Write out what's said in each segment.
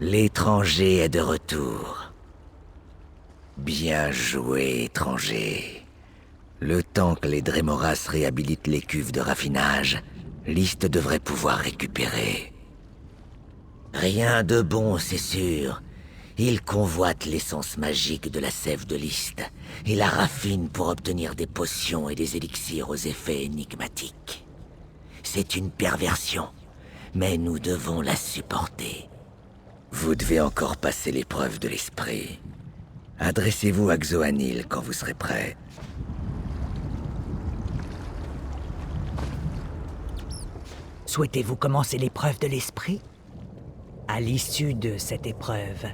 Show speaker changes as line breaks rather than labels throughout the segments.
L'étranger est de retour. Bien joué, étranger. Le temps que les Drémoras réhabilitent les cuves de raffinage, List devrait pouvoir récupérer. Rien de bon, c'est sûr. Il convoite l'essence magique de la sève de List et la raffine pour obtenir des potions et des élixirs aux effets énigmatiques. C'est une perversion, mais nous devons la supporter. Vous devez encore passer l'épreuve de l'esprit. Adressez-vous à Xoanil quand vous serez prêt.
Souhaitez-vous commencer l'épreuve de l'esprit? À l'issue de cette épreuve,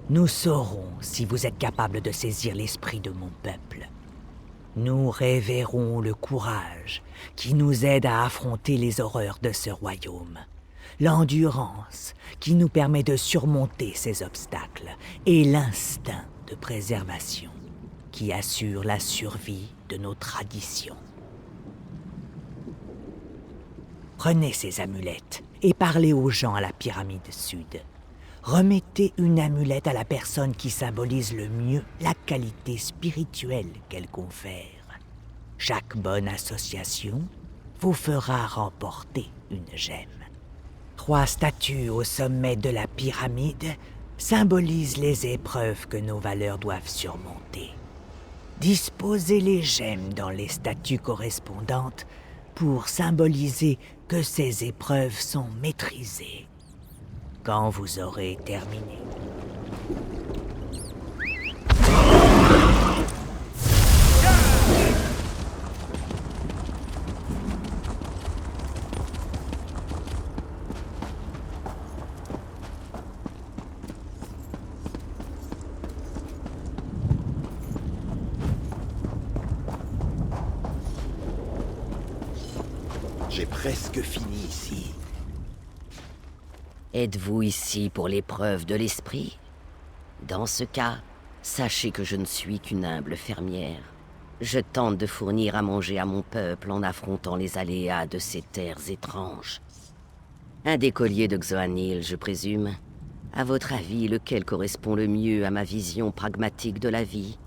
nous saurons si vous êtes capable de saisir l'esprit de mon peuple. Nous révérons le courage qui nous aide à affronter les horreurs de ce royaume, l'endurance qui nous permet de surmonter ces obstacles et l'instinct de préservation qui assure la survie de nos traditions. Prenez ces amulettes et parlez aux gens à la pyramide sud. Remettez une amulette à la personne qui symbolise le mieux la qualité spirituelle qu'elle confère. Chaque bonne association vous fera remporter une gemme. 3 statues au sommet de la pyramide symbolisent les épreuves que nos valeurs doivent surmonter. Disposez les gemmes dans les statues correspondantes pour symboliser que ces épreuves sont maîtrisées. Quand vous aurez terminé.
J'ai presque fini ici.
Êtes-vous ici pour l'épreuve de l'esprit? Dans ce cas, sachez que je ne suis qu'une humble fermière. Je tente de fournir à manger à mon peuple en affrontant les aléas de ces terres étranges. Un des colliers de Xoanil, je présume. À votre avis, lequel correspond le mieux à ma vision pragmatique de la vie?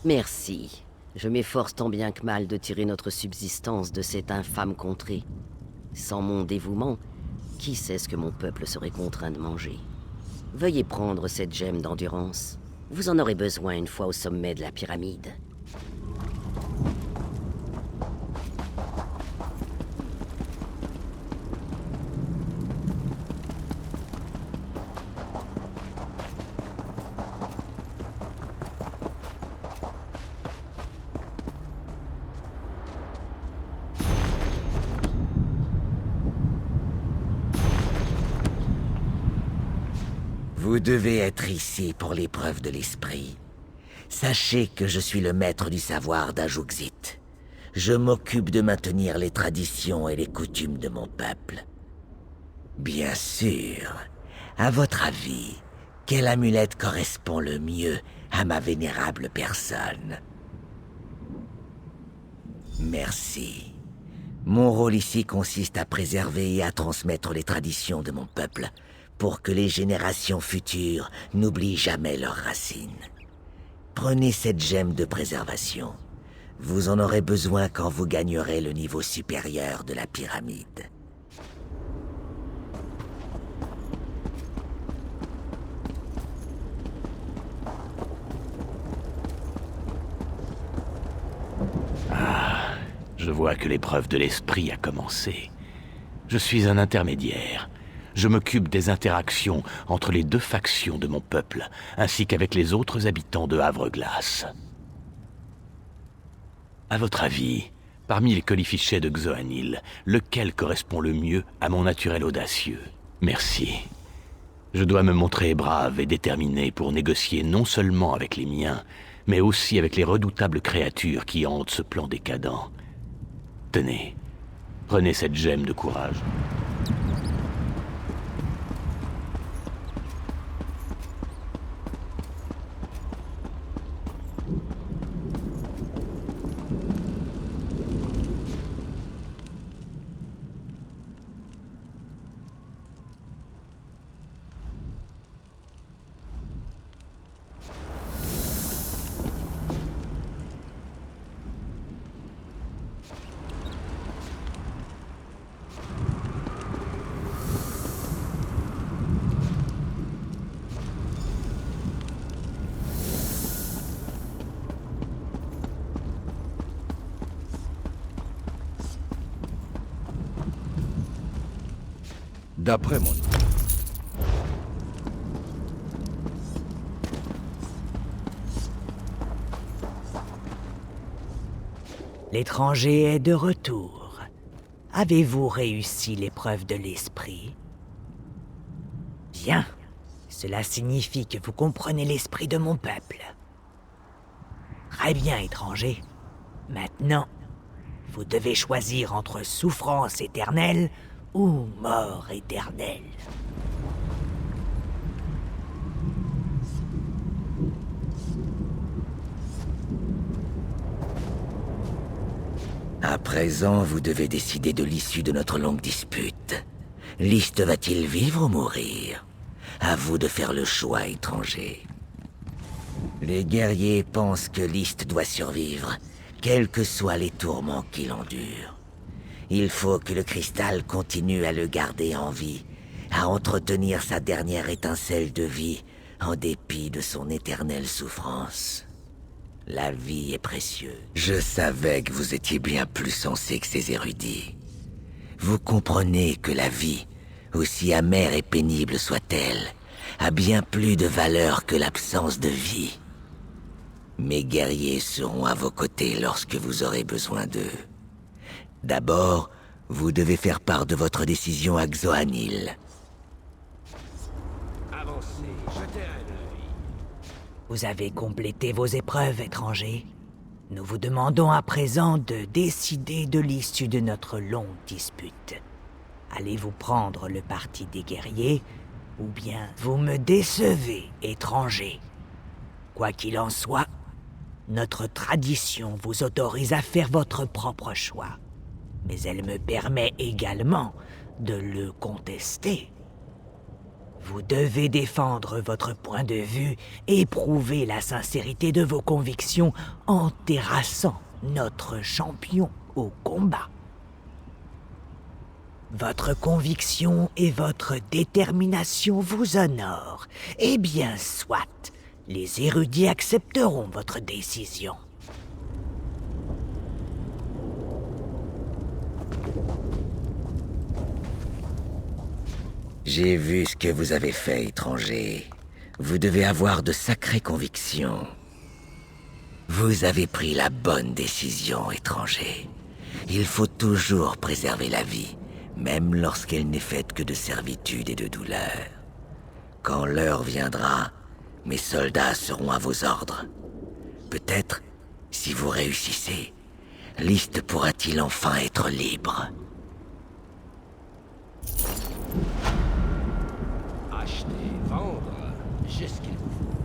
Merci. Je m'efforce tant bien que mal de tirer notre subsistance de cette infâme contrée. Sans mon dévouement, qui sait ce que mon peuple serait contraint de manger? Veuillez prendre cette gemme d'endurance. Vous en aurez besoin une fois au sommet de la pyramide.
Vous devez être ici pour l'épreuve de l'esprit. Sachez que je suis le maître du savoir d'Ajuxit. Je m'occupe de maintenir les traditions et les coutumes de mon peuple. Bien sûr. À votre avis, quelle amulette correspond le mieux à ma vénérable personne? Merci. Mon rôle ici consiste à préserver et à transmettre les traditions de mon peuple pour que les générations futures n'oublient jamais leurs racines. Prenez cette gemme de préservation. Vous en aurez besoin quand vous gagnerez le niveau supérieur de la pyramide.
Je vois que l'épreuve de l'esprit a commencé. Je suis un intermédiaire. Je m'occupe des interactions entre les deux factions de mon peuple, ainsi qu'avec les autres habitants de Havre-Glace. À votre avis, parmi les colifichets de Xoanil, lequel correspond le mieux à mon naturel audacieux? Merci. Je dois me montrer brave et déterminé pour négocier non seulement avec les miens, mais aussi avec les redoutables créatures qui hantent ce plan décadent. Tenez, prenez cette gemme de courage.
D'après mon...
L'étranger est de retour. Avez-vous réussi l'épreuve de l'esprit? Bien. Cela signifie que vous comprenez l'esprit de mon peuple. Très bien, étranger. Maintenant, vous devez choisir entre souffrance éternelle ou mort éternelle.
À présent, vous devez décider de l'issue de notre longue dispute. List va-t-il vivre ou mourir? À vous de faire le choix, étranger. Les guerriers pensent que List doit survivre, quels que soient les tourments qu'il endure. Il faut que le cristal continue à le garder en vie, à entretenir sa dernière étincelle de vie, en dépit de son éternelle souffrance. La vie est précieuse. Je savais que vous étiez bien plus sensé que ces érudits. Vous comprenez que la vie, aussi amère et pénible soit-elle, a bien plus de valeur que l'absence de vie. Mes guerriers seront à vos côtés lorsque vous aurez besoin d'eux. D'abord, vous devez faire part de votre décision à Xoanil.
Avancez, jetez un œil.
Vous avez complété vos épreuves, étranger. Nous vous demandons à présent de décider de l'issue de notre longue dispute. Allez-vous prendre le parti des guerriers, ou bien vous me décevez, étranger? Quoi qu'il en soit, notre tradition vous autorise à faire votre propre choix. Mais elle me permet également de le contester. Vous devez défendre votre point de vue et prouver la sincérité de vos convictions en terrassant notre champion au combat. Votre conviction et votre détermination vous honorent. Eh bien, soit. Les érudits accepteront votre décision.
J'ai vu ce que vous avez fait, étranger. Vous devez avoir de sacrées convictions. Vous avez pris la bonne décision, étranger. Il faut toujours préserver la vie, même lorsqu'elle n'est faite que de servitude et de douleur. Quand l'heure viendra, mes soldats seront à vos ordres. Peut-être, si vous réussissez, List pourra-t-il enfin être libre.
Acheter, vendre, j'ai ce qu'il vous faut.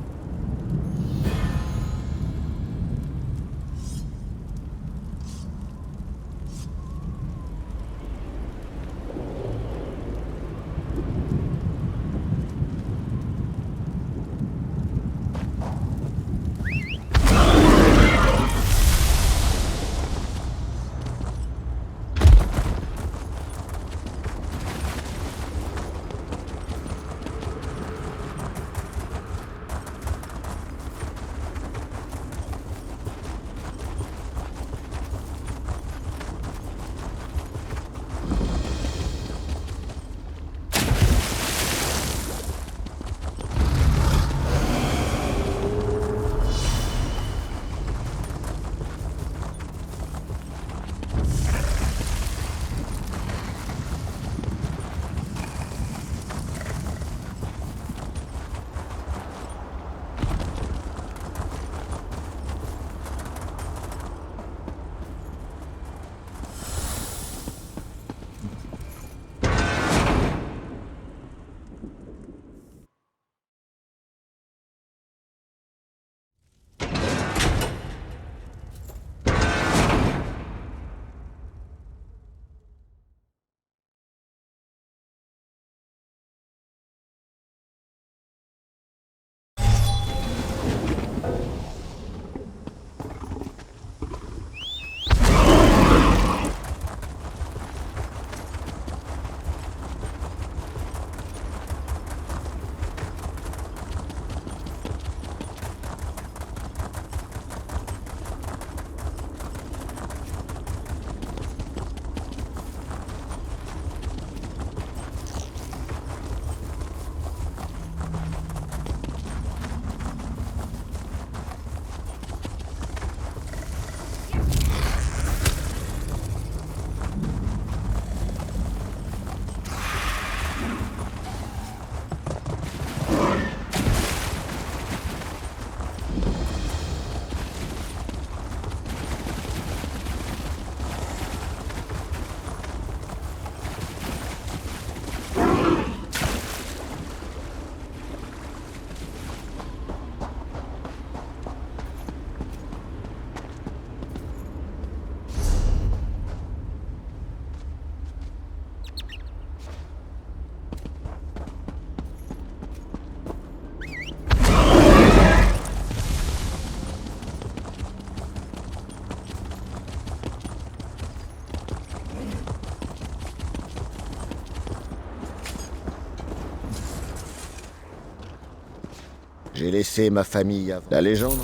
J'ai laissé ma famille avant. La légende?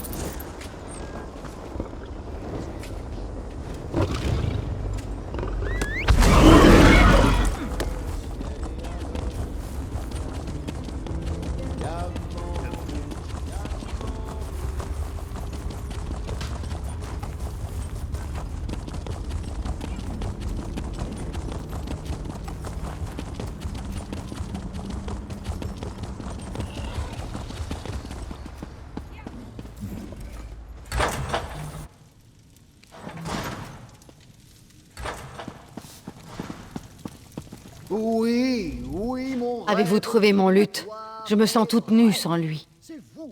Oui, oui, mon rêve.
Avez-vous trouvé mon luth? Je me sens toute nue sans lui.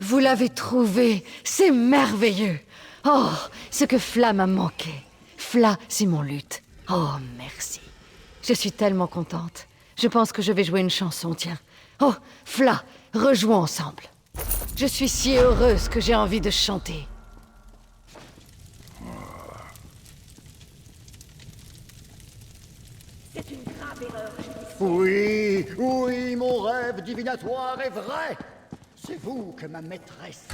Vous l'avez trouvé, c'est merveilleux. Oh, ce que Fla m'a manqué. Fla, c'est mon luth. Oh, merci. Je suis tellement contente. Je pense que je vais jouer une chanson, tiens. Oh, Fla, rejouons ensemble. Je suis si heureuse que j'ai envie de chanter.
Oui, oui, mon rêve divinatoire est vrai. C'est vous que ma maîtresse.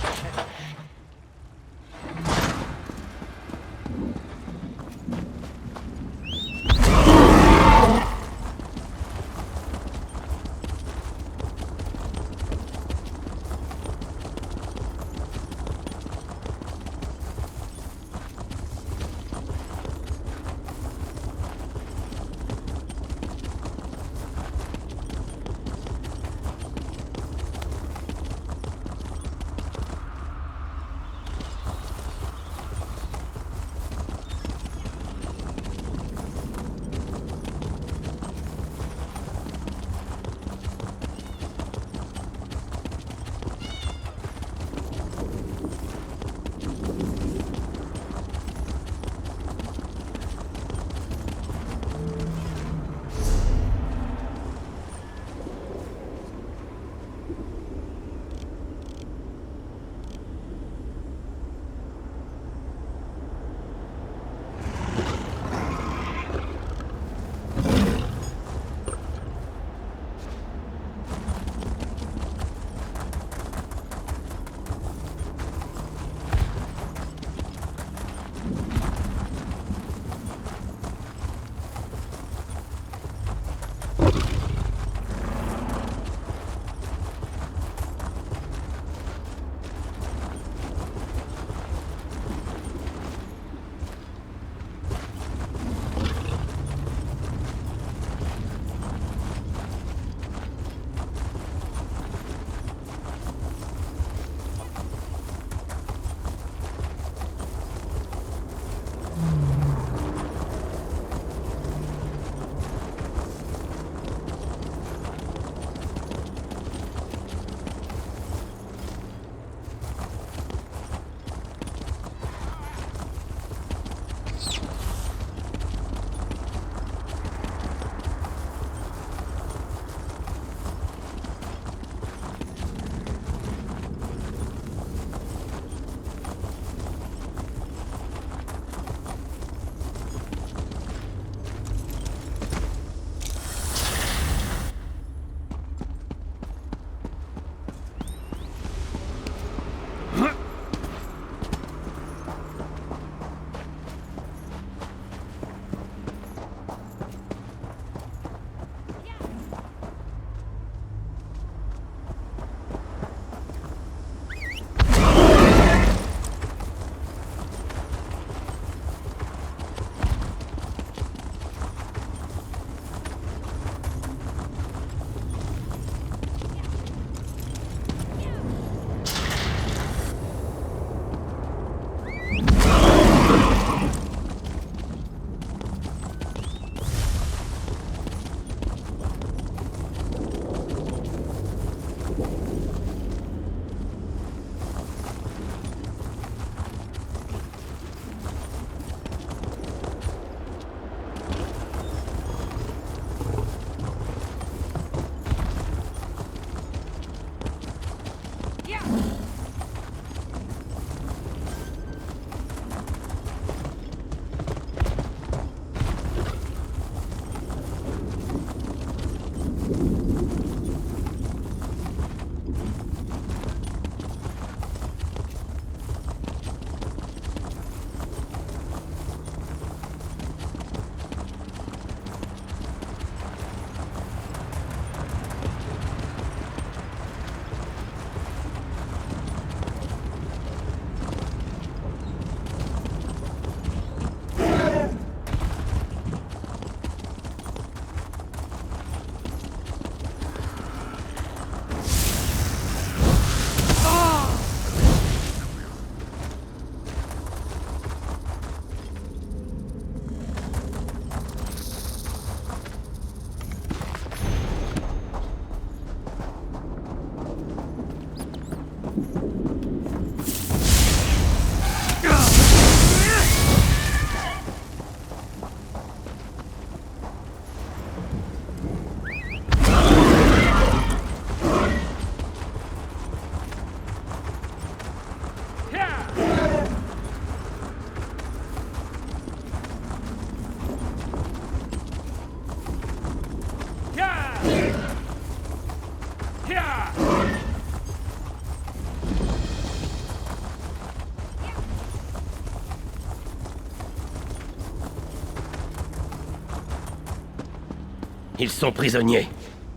Ils sont prisonniers.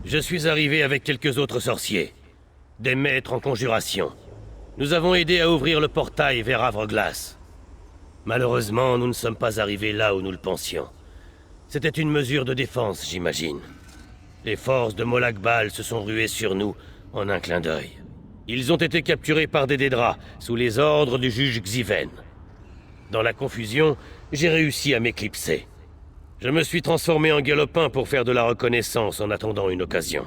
Je suis arrivé avec quelques autres sorciers. Des maîtres en conjuration. Nous avons aidé à ouvrir le portail vers Havre-Glace. Malheureusement, nous ne sommes pas arrivés là où nous le pensions. C'était une mesure de défense, j'imagine. Les forces de Molag Bal se sont ruées sur nous en un clin d'œil. Ils ont été capturés par des Dédras, sous les ordres du juge Xiven. Dans la confusion, j'ai réussi à m'éclipser. Je me suis transformé en galopin pour faire de la reconnaissance en attendant une occasion.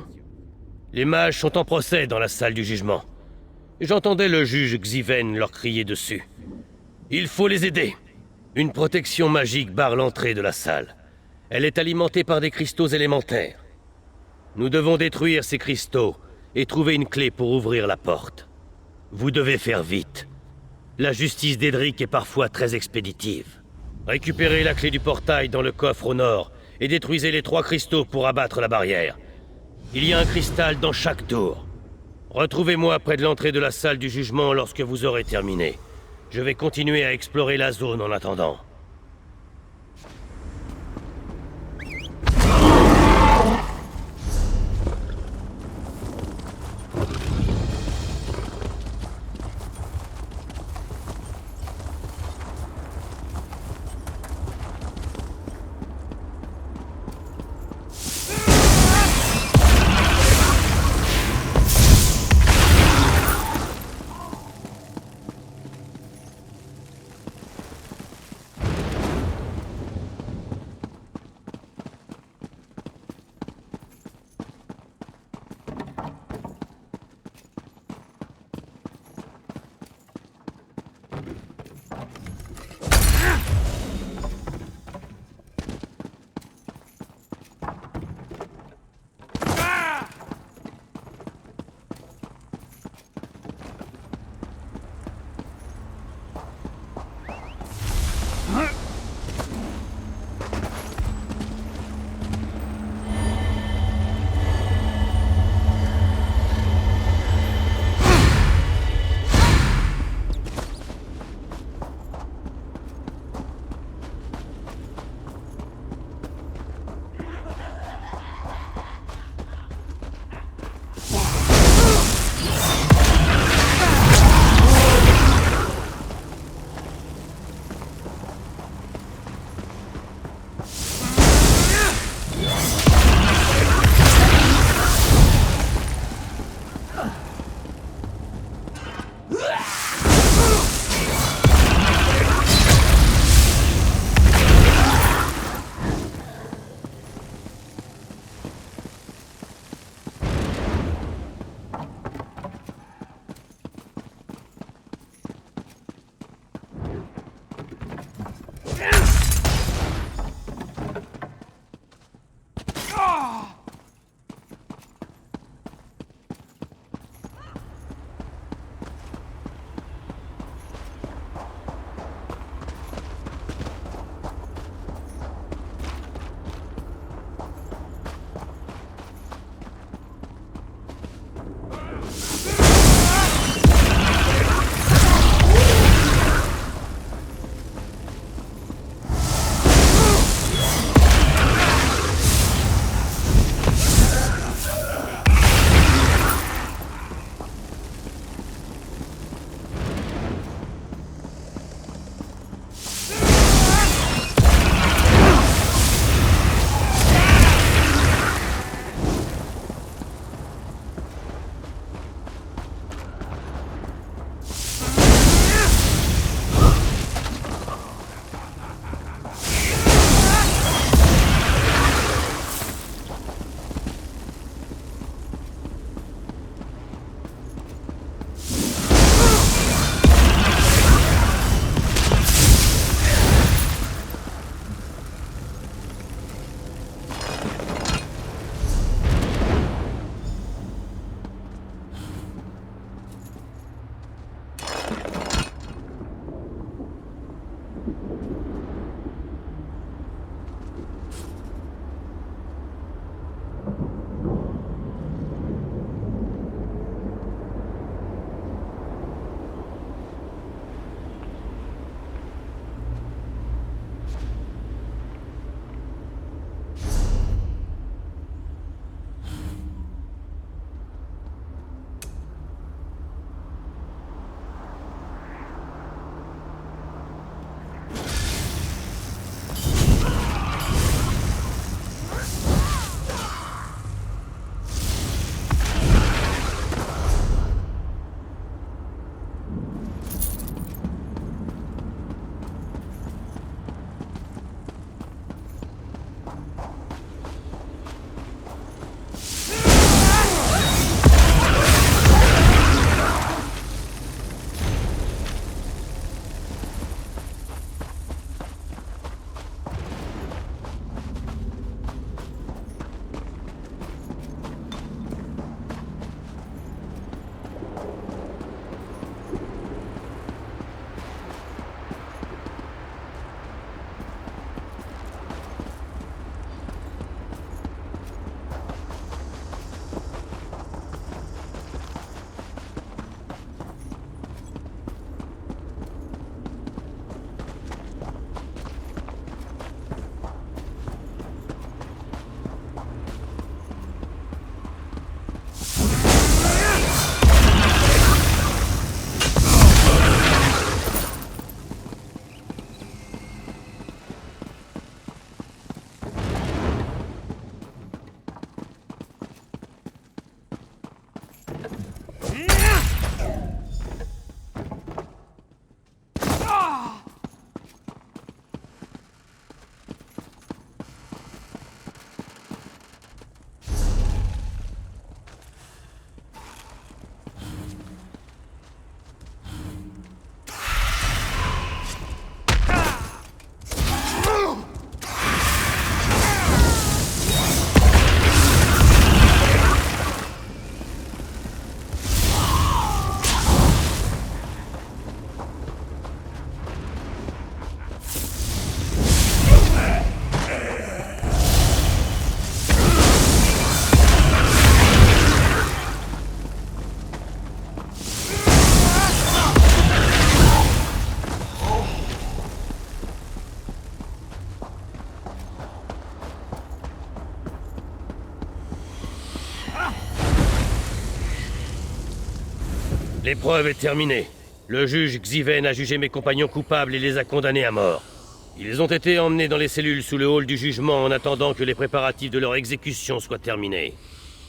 Les mages sont en procès dans la salle du jugement. J'entendais le juge Xiven leur crier dessus. Il faut les aider. Une protection magique barre l'entrée de la salle. Elle est alimentée par des cristaux élémentaires. Nous devons détruire ces cristaux et trouver une clé pour ouvrir la porte. Vous devez faire vite. La justice d'Edric est parfois très expéditive. Récupérez la clé du portail dans le coffre au nord et détruisez les 3 cristaux pour abattre la barrière. Il y a un cristal dans chaque tour. Retrouvez-moi près de l'entrée de la salle du jugement lorsque vous aurez terminé. Je vais continuer à explorer la zone en attendant. L'épreuve est terminée. Le juge Xiven a jugé mes compagnons coupables et les a condamnés à mort. Ils ont été emmenés dans les cellules sous le hall du jugement en attendant que les préparatifs de leur exécution soient terminés.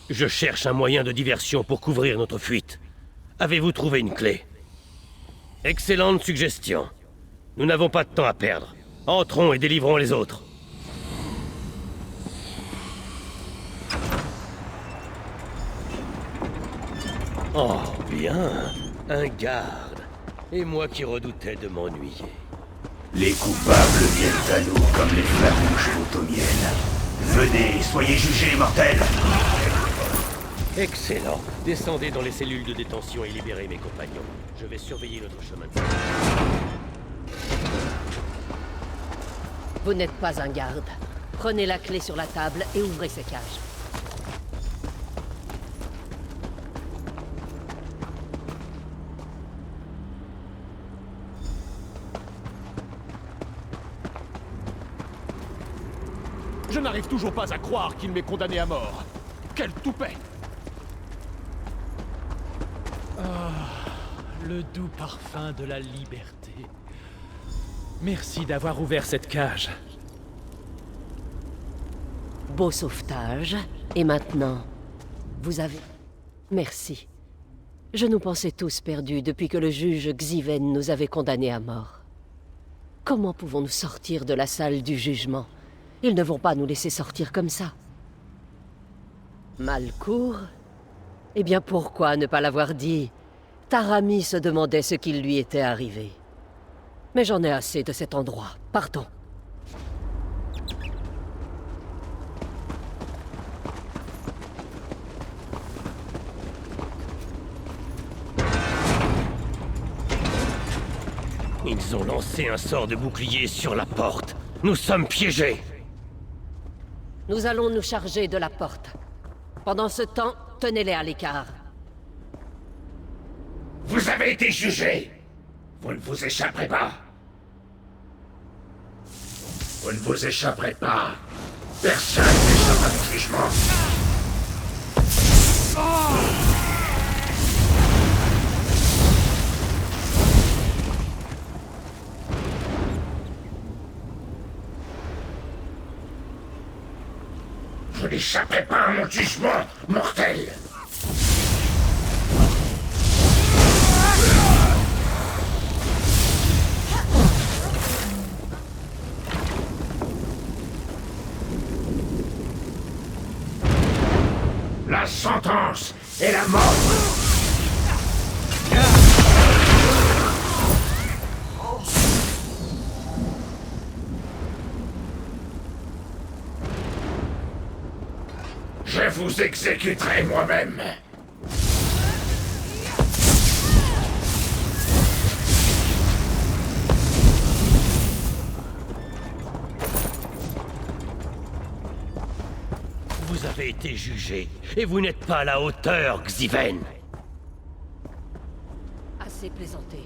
Je cherche un moyen de diversion pour couvrir notre fuite. Avez-vous trouvé une clé? Excellente suggestion. Nous n'avons pas de temps à perdre. Entrons et délivrons les autres. Oh, bien. Un garde. Et moi qui redoutais de m'ennuyer.
Les coupables viennent à nous comme les flamouches vont au miel. Venez, soyez jugés, mortels!
Excellent. Descendez dans les cellules de détention et libérez mes compagnons. Je vais surveiller notre chemin de fer.
Vous n'êtes pas un garde. Prenez la clé sur la table et ouvrez ces cages.
Je n'arrive toujours pas à croire qu'il m'ait condamné à mort. Quel toupet! Le doux parfum de la liberté. Merci d'avoir ouvert cette cage.
Beau sauvetage. Et maintenant, vous avez... Merci. Je nous pensais tous perdus depuis que le juge Xiven nous avait condamnés à mort. Comment pouvons-nous sortir de la salle du jugement? Ils ne vont pas nous laisser sortir comme ça. Malcourt? Eh bien pourquoi ne pas l'avoir dit? Tarami se demandait ce qui lui était arrivé. Mais j'en ai assez de cet endroit. Partons.
Ils ont lancé un sort de bouclier sur la porte. Nous sommes piégés.
Nous allons nous charger de la porte. Pendant ce temps, tenez-les à l'écart.
Vous avez été jugés. Vous ne vous échapperez pas. Vous ne vous échapperez pas. Personne n'échappera du jugement. Vous n'échapperez pas à mon jugement, mortel. La sentence est la mort. Je vous exécuterai moi-même.
Vous avez été jugé, et vous n'êtes pas à la hauteur, Xiven.
Assez plaisanté.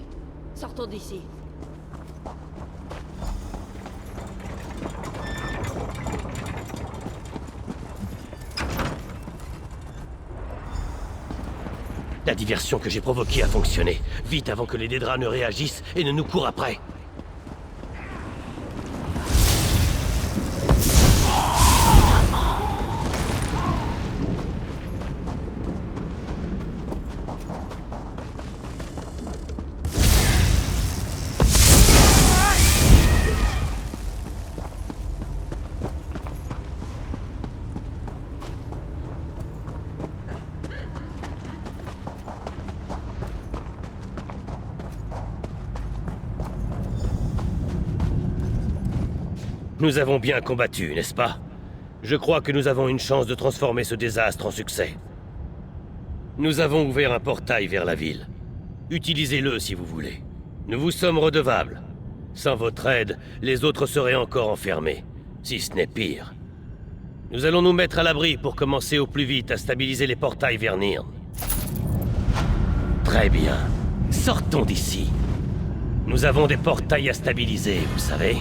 Sortons d'ici.
La diversion que j'ai provoquée a fonctionné. Vite avant que les Dédras ne réagissent et ne nous courent après. Nous avons bien combattu, n'est-ce pas? Je crois que nous avons une chance de transformer ce désastre en succès. Nous avons ouvert un portail vers la ville. Utilisez-le si vous voulez. Nous vous sommes redevables. Sans votre aide, les autres seraient encore enfermés. Si ce n'est pire. Nous allons nous mettre à l'abri pour commencer au plus vite à stabiliser les portails vers Nirn. Très bien. Sortons d'ici. Nous avons des portails à stabiliser, vous savez.